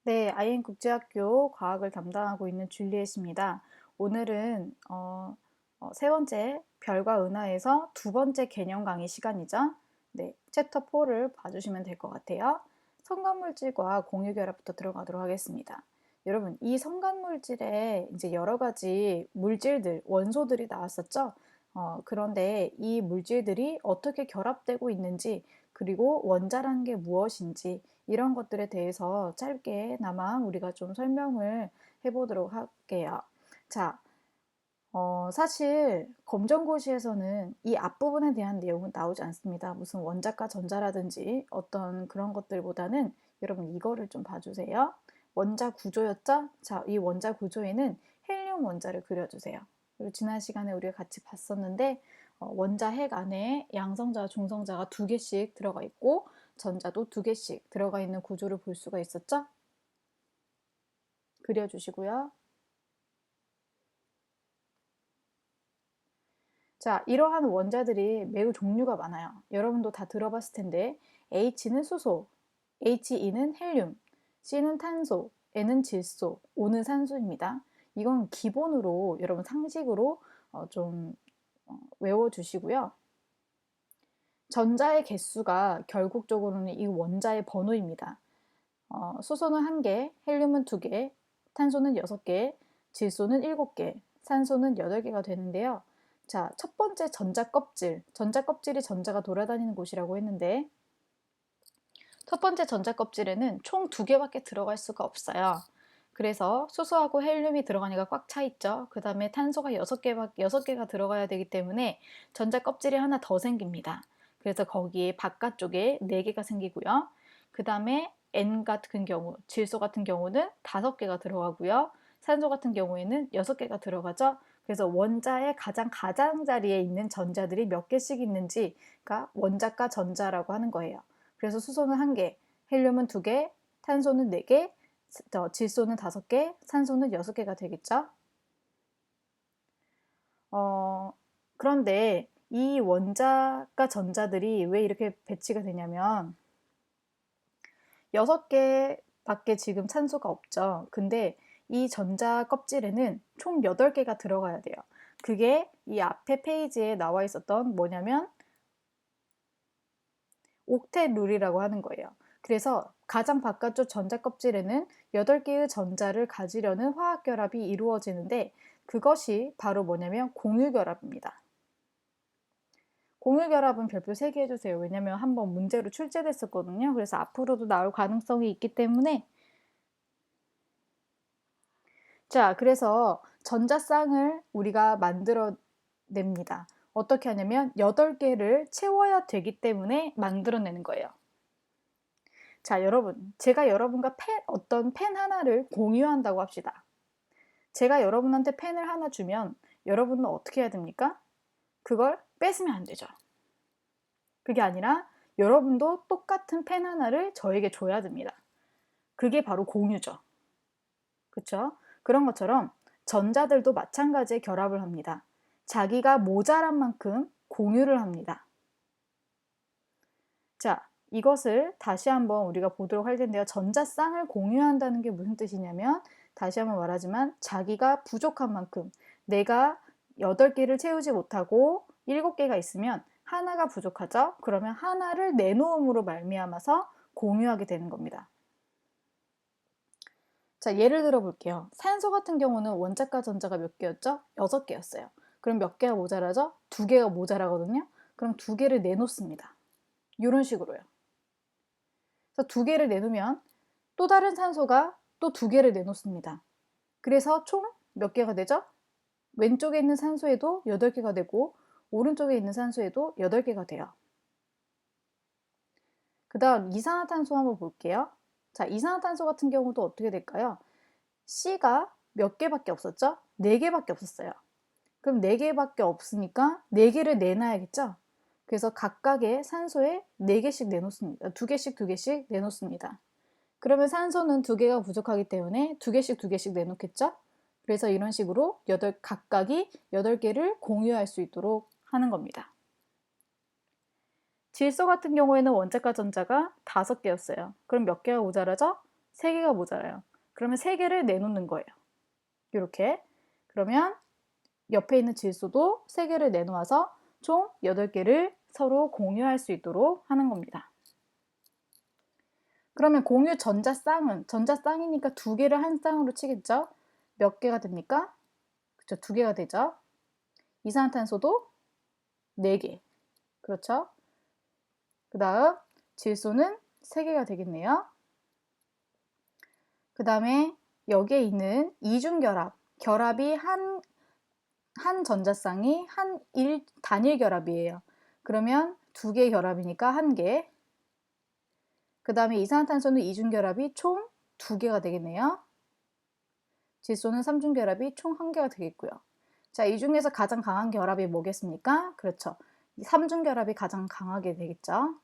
네, IN국제학교 과학을 담당하고 있는 줄리엣입니다. 오늘은 세 번째 별과 은하에서 두 번째 개념 강의 시간이죠. 네, 챕터 4를 봐주시면 될 것 같아요. 성간물질과 공유결합부터 들어가도록 하겠습니다. 여러분, 이 성간물질에 이제 여러 가지 물질들, 원소들이 나왔었죠. 그런데 이 물질들이 어떻게 결합되고 있는지, 그리고 원자라는 게 무엇인지, 이런 것들에 대해서 짧게나마 우리가 좀 설명을 해보도록 할게요. 자, 사실 검정고시에서는 이 앞부분에 대한 내용은 나오지 않습니다. 무슨 원자과 전자라든지 어떤 그런 것들보다는 여러분 이거를 좀 봐주세요. 원자 구조였죠? 자, 이 원자 구조에는 헬륨 원자를 그려주세요. 그리고 지난 시간에 우리가 같이 봤었는데 원자 핵 안에 양성자와 중성자가 두 개씩 들어가 있고 전자도 두 개씩 들어가 있는 구조를 볼 수가 있었죠? 그려주시고요. 자, 이러한 원자들이 매우 종류가 많아요. 여러분도 다 들어봤을 텐데 H는 수소, He는 헬륨, C는 탄소, N은 질소, O는 산소입니다. 이건 기본으로 여러분 상식으로 좀 외워주시고요. 전자의 개수가 결국적으로는 이 원자의 번호입니다. 수소는 1개, 헬륨은 2개, 탄소는 6개, 질소는 7개, 산소는 8개가 되는데요. 자, 첫 번째 전자 껍질. 전자 껍질이 전자가 돌아다니는 곳이라고 했는데 첫 번째 전자 껍질에는 총 2개밖에 들어갈 수가 없어요. 그래서 수소하고 헬륨이 들어가니까 꽉 차 있죠. 그 다음에 탄소가 6개가 들어가야 되기 때문에 전자 껍질이 하나 더 생깁니다. 그래서 거기에 바깥쪽에 4개가 생기고요. 그 다음에 N 같은 경우, 질소 같은 경우는 5개가 들어가고요. 산소 같은 경우에는 6개가 들어가죠. 그래서 원자의 가장자리에 있는 전자들이 몇 개씩 있는지가 원자과 전자라고 하는 거예요. 그래서 수소는 1개, 헬륨은 2개, 탄소는 4개, 질소는 5개, 산소는 6개가 되겠죠. 그런데 이 원자과 전자들이 왜 이렇게 배치가 되냐면 6개밖에 지금 산소가 없죠. 근데 이 전자 껍질에는 총 8개가 들어가야 돼요. 그게 이 앞에 페이지에 나와 있었던 뭐냐면 옥텟 룰이라고 하는 거예요. 그래서 가장 바깥쪽 전자 껍질에는 8개의 전자를 가지려는 화학 결합이 이루어지는데 그것이 바로 뭐냐면 공유결합입니다. 공유결합은 별표 3개 해주세요. 왜냐면 한번 문제로 출제됐었거든요. 그래서 앞으로도 나올 가능성이 있기 때문에 자, 그래서 전자쌍을 우리가 만들어냅니다. 어떻게 하냐면 8개를 채워야 되기 때문에 만들어내는 거예요. 자, 여러분, 제가 여러분과 어떤 펜 하나를 공유한다고 합시다. 제가 여러분한테 펜을 하나 주면 여러분은 어떻게 해야 됩니까? 그걸 뺏으면 안 되죠. 그게 아니라 여러분도 똑같은 펜 하나를 저에게 줘야 됩니다. 그게 바로 공유죠. 그렇죠? 그런 것처럼 전자들도 마찬가지의 결합을 합니다. 자기가 모자란 만큼 공유를 합니다. 자, 이것을 다시 한번 우리가 보도록 할 텐데요. 전자쌍을 공유한다는 게 무슨 뜻이냐면 다시 한번 말하지만 자기가 부족한 만큼 내가 8개를 채우지 못하고 7개가 있으면 하나가 부족하죠? 그러면 하나를 내놓음으로 말미암아서 공유하게 되는 겁니다. 자, 예를 들어 볼게요. 산소 같은 경우는 원자과 전자가 몇 개였죠? 6개였어요. 그럼 몇 개가 모자라죠? 2개가 모자라거든요. 그럼 2개를 내놓습니다. 이런 식으로요. 그래서 2개를 내놓으면 또 다른 산소가 또 2개를 내놓습니다. 그래서 총 몇 개가 되죠? 왼쪽에 있는 산소에도 8개가 되고 오른쪽에 있는 산소에도 8개가 돼요. 그 다음 이산화탄소 한번 볼게요. 자, 이산화탄소 같은 경우도 어떻게 될까요? C가 몇 개밖에 없었죠? 4개밖에 없었어요. 그럼 4개밖에 없으니까 4개를 내놔야겠죠? 그래서 각각의 산소에 4개씩 내놓습니다. 2개씩 내놓습니다. 그러면 산소는 2개가 부족하기 때문에 2개씩 내놓겠죠? 그래서 이런 식으로 각각이 8개를 공유할 수 있도록 하는 겁니다. 질소 같은 경우에는 원자과 전자가 5개였어요. 그럼 몇 개가 모자라죠? 3개가 모자라요. 그러면 3개를 내놓는 거예요. 이렇게. 그러면 옆에 있는 질소도 3개를 내놓아서 총 8개를 서로 공유할 수 있도록 하는 겁니다. 그러면 공유 전자쌍이니까 2개를 한 쌍으로 치겠죠? 몇 개가 됩니까? 그렇죠. 2개가 되죠. 이산화탄소도 4개. 그렇죠? 그 다음 질소는 3개가 되겠네요. 그 다음에 여기에 있는 이중결합, 결합이 한 전자쌍이 단일 결합이에요. 그러면 2개 결합이니까 1개. 그 다음에 이산화탄소는 이중결합이 총 2개가 되겠네요. 질소는 3중결합이 총 1개가 되겠고요. 자, 이 중에서 가장 강한 결합이 뭐겠습니까? 그렇죠. 3중결합이 가장 강하게 되겠죠.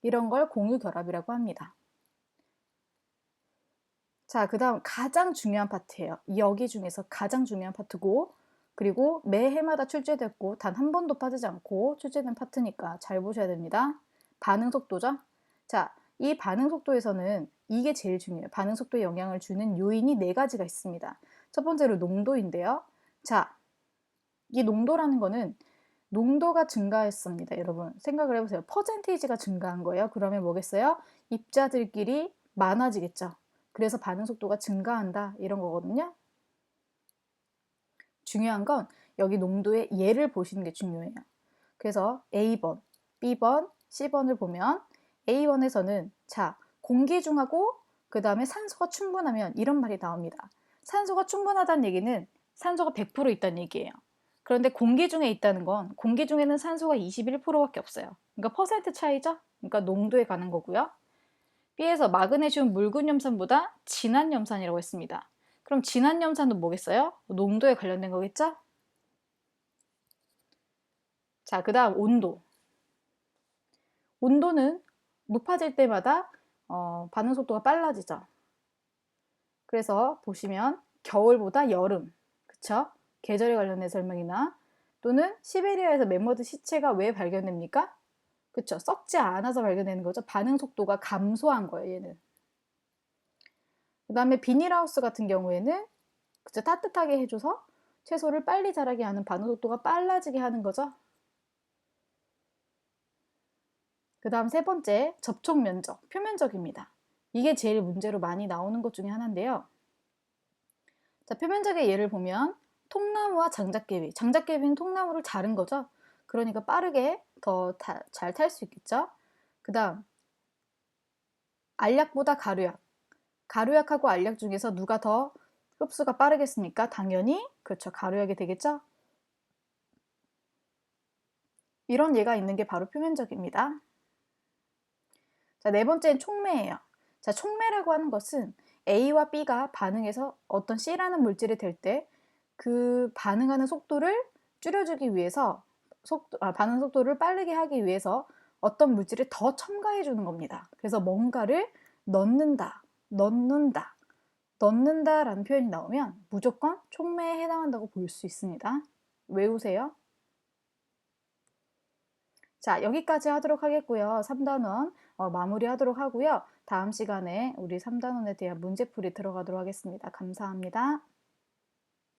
이런 걸 공유결합이라고 합니다. 자, 그 다음 가장 중요한 파트예요. 여기 중에서 가장 중요한 파트고, 그리고 매 해마다 출제됐고 단 한 번도 빠지지 않고 출제된 파트니까 잘 보셔야 됩니다. 반응 속도죠. 자, 이 반응 속도에서는 이게 제일 중요해요. 반응 속도에 영향을 주는 요인이 4가지가 있습니다. 첫 번째로 농도인데요. 자, 이 농도라는 거는 농도가 증가했습니다. 여러분 생각을 해보세요. 퍼센테이지가 증가한 거예요. 그러면 뭐겠어요? 입자들끼리 많아지겠죠. 그래서 반응 속도가 증가한다 이런 거거든요. 중요한 건 여기 농도의 예를 보시는 게 중요해요. 그래서 A번, B번, C번을 보면 A번에서는 자, 공기 중하고 그 다음에 산소가 충분하면 이런 말이 나옵니다. 산소가 충분하다는 얘기는 산소가 100% 있다는 얘기예요. 그런데 공기 중에 있다는 건 공기 중에는 산소가 21%밖에 없어요. 그러니까 퍼센트 차이죠? 그러니까 농도에 가는 거고요. B에서 마그네슘 묽은 염산보다 진한 염산이라고 했습니다. 그럼 진한 염산은 뭐겠어요? 농도에 관련된 거겠죠? 자, 그 다음 온도. 온도는 높아질 때마다 반응 속도가 빨라지죠. 그래서 보시면 겨울보다 여름, 그쵸? 계절에 관련된 설명이나 또는 시베리아에서 멤머드 시체가 왜 발견됩니까? 그쵸? 썩지 않아서 발견되는 거죠. 반응 속도가 감소한 거예요, 얘는. 그 다음에 비닐하우스 같은 경우에는 그쵸? 따뜻하게 해줘서 채소를 빨리 자라게 하는 반응 속도가 빨라지게 하는 거죠. 그 다음 3번째, 접촉 면적, 표면적입니다. 이게 제일 문제로 많이 나오는 것 중에 하나인데요. 자, 표면적의 예를 보면 통나무와 장작개비. 장작개비는 통나무를 자른 거죠. 그러니까 빠르게 더 잘 탈 수 있겠죠. 그 다음 알약보다 가루약. 가루약하고 알약 중에서 누가 더 흡수가 빠르겠습니까? 당연히 그렇죠. 가루약이 되겠죠. 이런 예가 있는 게 바로 표면적입니다. 자, 4번째는 촉매예요. 자, 촉매라고 하는 것은 A와 B가 반응해서 어떤 C라는 물질이 될 때 그 반응하는 속도를 줄여주기 위해서 반응 속도를 빠르게 하기 위해서 어떤 물질을 더 첨가해 주는 겁니다. 그래서 뭔가를 넣는다 라는 표현이 나오면 무조건 촉매에 해당한다고 볼 수 있습니다. 외우세요. 자, 여기까지 하도록 하겠고요. 3단원 마무리하도록 하고요. 다음 시간에 우리 3단원에 대한 문제풀이 들어가도록 하겠습니다. 감사합니다.